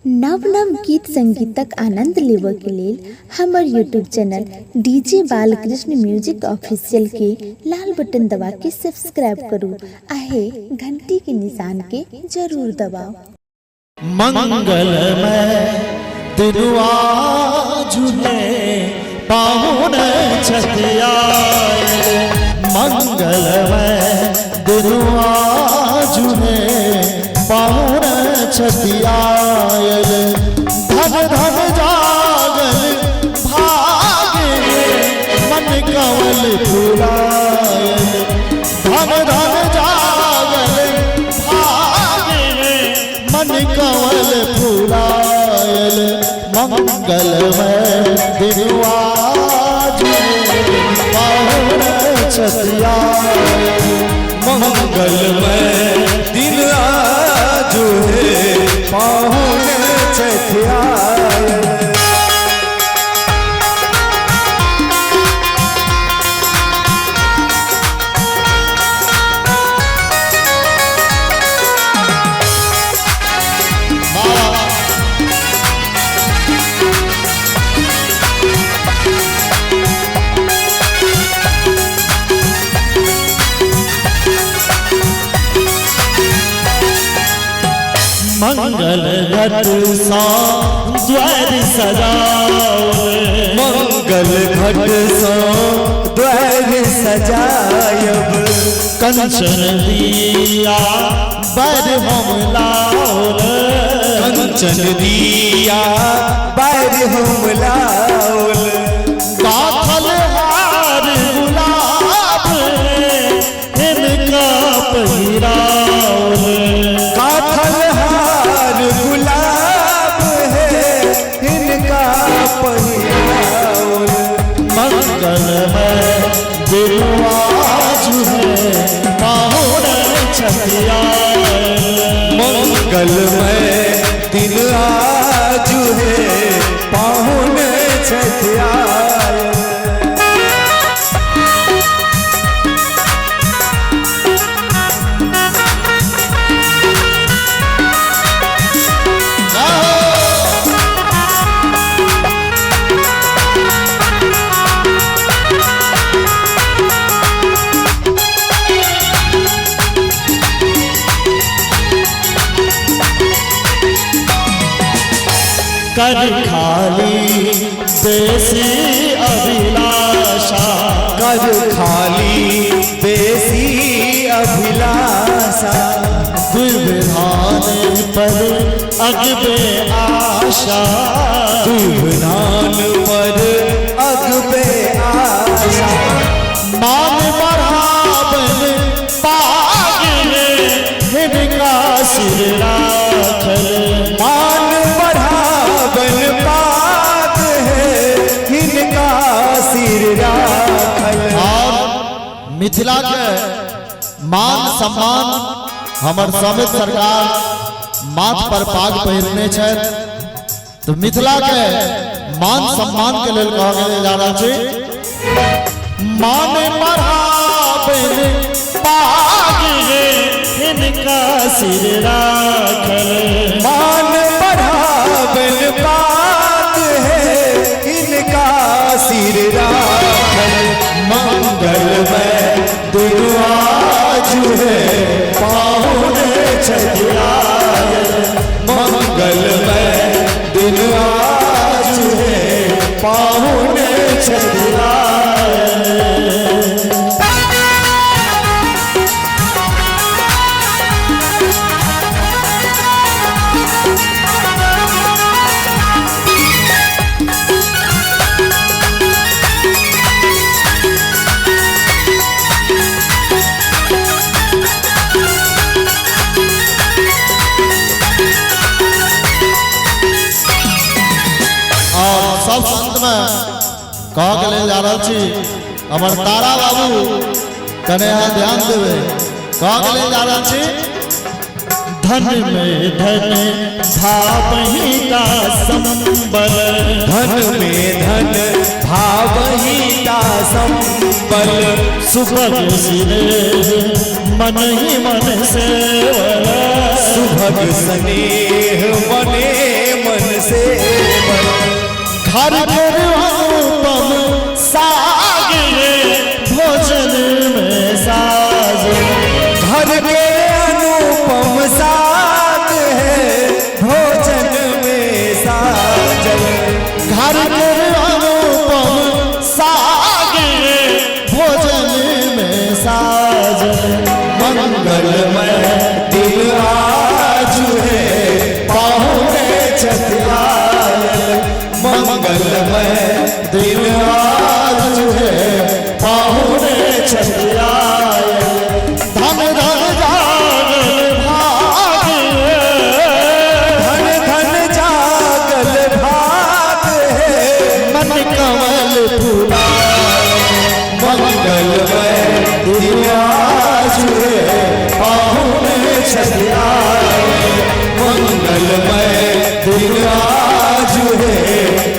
नव नव गीत संगीतक आनंद लेबऽ के लेल हमर YouTube channel DJ Balkrishna music official के लाल बटन दबा के सब्सक्राइब करू आहे घंटी के निशान के जरूर दबाओ। मंगलमय दिनुआ झूले पाहुन छतिया, मंगलमय दिनुआ झूले पाहुन छतिया, धन धन जागल भागे मन कंवल फुलायल, धन धन जागल भागे मन कंवल फुलायल, मंगलमय दिनुआ झूले पाहुन छतिया, मंगलमय दिनुआ झूले पाहुन छतिया। मंगल घट सा द्वार सजाओ, मंगल घट सा द्वार सजायब, कंचन दिया बर हम लाओ, कंचन दिया बर हम लाओ, गाथल हार गुलाब इनका पहिराओ, गाथल हार गुलाब है इनका पहिराओ, मंगलमय दिनुआ झूले पाहुन छतिया, मंगलमय दिनुआ झूले पाहुन छतिया। कर खाली बेसी अभिलाषा, कर खाली बेसी अभिलाषा, दुर्विधान पर अगबे आशा, दुर्विधान पर अगबे आशा, मान बढ़ावन पागले हिनका सिर राखल, मान बढ़ावन पाग है हिनका सिर राखल। और मिथिला के मान सम्मान हमर समित सरकार माथ पर पाग पहिरने छथि, तो मिथिला के मान सम्मान के लेल कहल जा रहल छै, मान बढ़ावन पाग हिनका सिर राखल, मान बढ़ावन पाग है इनका सिर राखल, मंगलमय दिनुआ झूले पाहुन छतिया, मंगलमय दिनुआ झूले पाहुन छतिया। सब संत में कह के ले जा रहा छी, हमर तारा बाबू कने यहाँ ध्यान देवे, कह के ले जा रहा छी, धन में धन भावही का संबल, धन में धन भावही का संबल, सुभग सिरे मन ही मन से सुभग स्नेह मने घर घर अनुपम साग भोजन में साज। घर के अनुपम साग है भोजन में साजन। घर के अनुपम साग भोजन में साजन। मंगलमय दिन आज है पाहुने छठियाए। मंगलमय दिन आज है पाहुने छठियाए। धन धन जागल भाग धन धन जागल भाग है मन कमल फूलाए। मंगलमय दिन आज है पाहुने छठियाए। मंगलमय दिन आज है